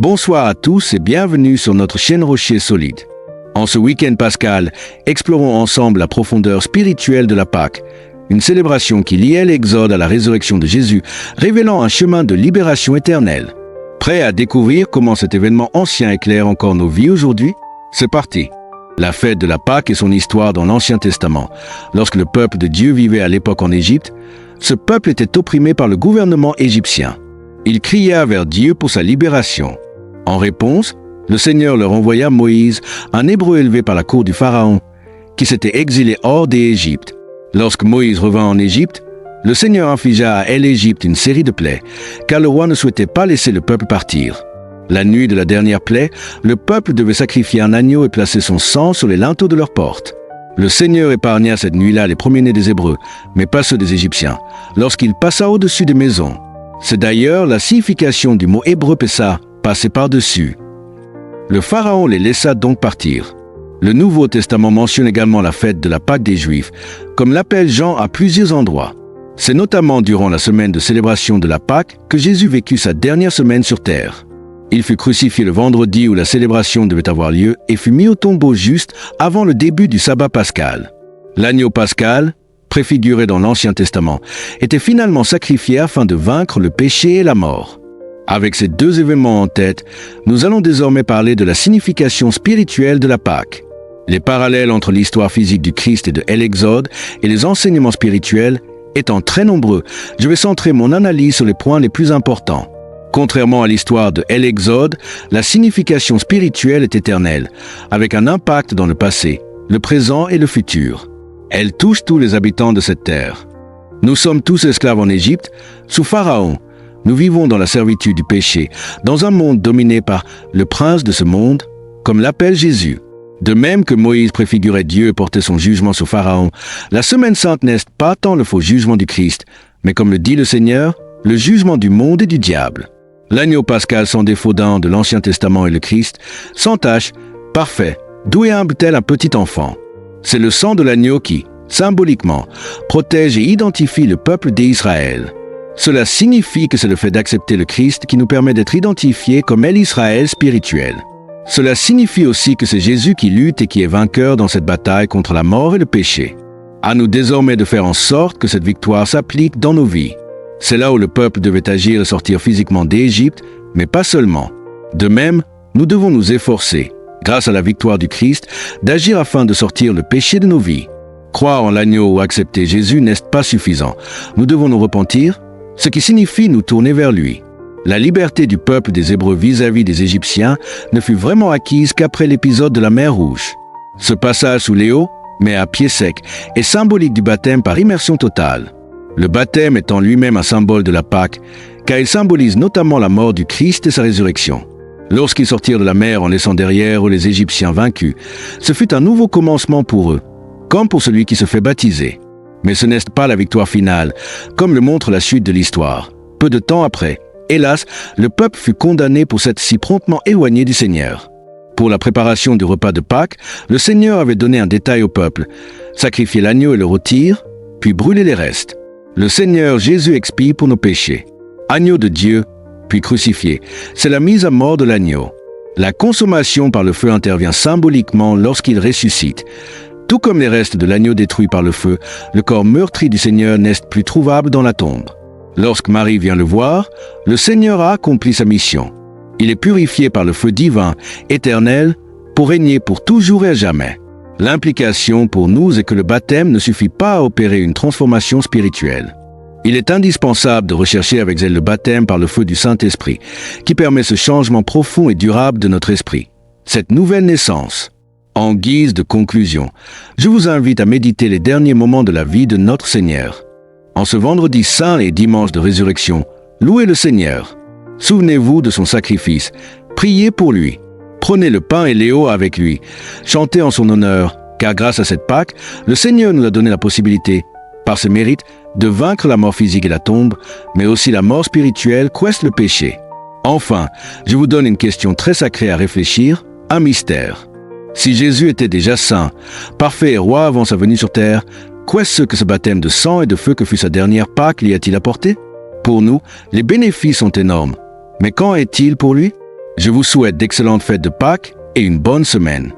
Bonsoir à tous et bienvenue sur notre chaîne Rocher Solide. En ce week-end pascal, explorons ensemble la profondeur spirituelle de la Pâque, une célébration qui liait l'Exode à la résurrection de Jésus, révélant un chemin de libération éternelle. Prêt à découvrir comment cet événement ancien éclaire encore nos vies aujourd'hui? C'est parti! La fête de la Pâque et son histoire dans l'Ancien Testament. Lorsque le peuple de Dieu vivait à l'époque en Égypte, ce peuple était opprimé par le gouvernement égyptien. Il cria vers Dieu pour sa libération. En réponse, le Seigneur leur envoya Moïse, un Hébreu élevé par la cour du Pharaon, qui s'était exilé hors d'Égypte. Lorsque Moïse revint en Égypte, le Seigneur infligea à l'Égypte une série de plaies, car le roi ne souhaitait pas laisser le peuple partir. La nuit de la dernière plaie, le peuple devait sacrifier un agneau et placer son sang sur les linteaux de leurs portes. Le Seigneur épargna cette nuit-là les premiers-nés des Hébreux, mais pas ceux des Égyptiens, lorsqu'il passa au-dessus des maisons. C'est d'ailleurs la signification du mot hébreu Pessa, passer par-dessus. Le Pharaon les laissa donc partir. Le Nouveau Testament mentionne également la fête de la Pâque des Juifs, comme l'appelle Jean à plusieurs endroits. C'est notamment durant la semaine de célébration de la Pâque que Jésus vécut sa dernière semaine sur terre. Il fut crucifié le vendredi où la célébration devait avoir lieu et fut mis au tombeau juste avant le début du sabbat pascal. L'agneau pascal, préfiguré dans l'Ancien Testament, était finalement sacrifié afin de vaincre le péché et la mort. Avec ces deux événements en tête, nous allons désormais parler de la signification spirituelle de la Pâque. Les parallèles entre l'histoire physique du Christ et de l'Exode et les enseignements spirituels étant très nombreux, je vais centrer mon analyse sur les points les plus importants. Contrairement à l'histoire de l'Exode, la signification spirituelle est éternelle, avec un impact dans le passé, le présent et le futur. Elle touche tous les habitants de cette terre. Nous sommes tous esclaves en Égypte, sous Pharaon. Nous vivons dans la servitude du péché, dans un monde dominé par le prince de ce monde, comme l'appelle Jésus. De même que Moïse préfigurait Dieu et portait son jugement sur Pharaon, la Semaine Sainte n'est pas tant le faux jugement du Christ, mais comme le dit le Seigneur, le jugement du monde et du diable. L'agneau pascal sans défaut d'un de l'Ancien Testament et le Christ, sans tache, parfait, d'où et humble tel un petit enfant. C'est le sang de l'agneau qui, symboliquement, protège et identifie le peuple d'Israël. Cela signifie que c'est le fait d'accepter le Christ qui nous permet d'être identifiés comme l'Israël spirituel. Cela signifie aussi que c'est Jésus qui lutte et qui est vainqueur dans cette bataille contre la mort et le péché. À nous désormais de faire en sorte que cette victoire s'applique dans nos vies. C'est là où le peuple devait agir et sortir physiquement d'Égypte, mais pas seulement. De même, nous devons nous efforcer, grâce à la victoire du Christ, d'agir afin de sortir le péché de nos vies. Croire en l'agneau ou accepter Jésus n'est pas suffisant. Nous devons nous repentir, ce qui signifie nous tourner vers lui. La liberté du peuple des Hébreux vis-à-vis des Égyptiens ne fut vraiment acquise qu'après l'épisode de la mer Rouge. Ce passage sous les eaux, mais à pied sec, est symbolique du baptême par immersion totale. Le baptême est en lui-même un symbole de la Pâque, car il symbolise notamment la mort du Christ et sa résurrection. Lorsqu'ils sortirent de la mer en laissant derrière eux les Égyptiens vaincus, ce fut un nouveau commencement pour eux, comme pour celui qui se fait baptiser. Mais ce n'est pas la victoire finale, comme le montre la suite de l'histoire. Peu de temps après, hélas, le peuple fut condamné pour s'être si promptement éloigné du Seigneur. Pour la préparation du repas de Pâques, le Seigneur avait donné un détail au peuple, sacrifier l'agneau et le rôtir, puis brûler les restes. Le Seigneur Jésus expie pour nos péchés. Agneau de Dieu, puis crucifié, c'est la mise à mort de l'agneau. La consommation par le feu intervient symboliquement lorsqu'il ressuscite. Tout comme les restes de l'agneau détruit par le feu, le corps meurtri du Seigneur n'est plus trouvable dans la tombe. Lorsque Marie vient le voir, le Seigneur a accompli sa mission. Il est purifié par le feu divin, éternel, pour régner pour toujours et à jamais. L'implication pour nous est que le baptême ne suffit pas à opérer une transformation spirituelle. Il est indispensable de rechercher avec zèle le baptême par le feu du Saint-Esprit, qui permet ce changement profond et durable de notre esprit, cette nouvelle naissance. En guise de conclusion, je vous invite à méditer les derniers moments de la vie de notre Seigneur. En ce vendredi saint et dimanche de résurrection, louez le Seigneur. Souvenez-vous de son sacrifice, priez pour lui. Prenez le pain et les eaux avec lui, chantez en son honneur, car grâce à cette Pâque, le Seigneur nous a donné la possibilité, par ses mérites, de vaincre la mort physique et la tombe, mais aussi la mort spirituelle qu'ouest le péché. Enfin, je vous donne une question très sacrée à réfléchir, un mystère. Si Jésus était déjà saint, parfait et roi avant sa venue sur terre, qu'est-ce que ce baptême de sang et de feu que fut sa dernière Pâque lui a-t-il apporté? Pour nous, les bénéfices sont énormes. Mais qu'en est-il pour lui? Je vous souhaite d'excellentes fêtes de Pâques et une bonne semaine.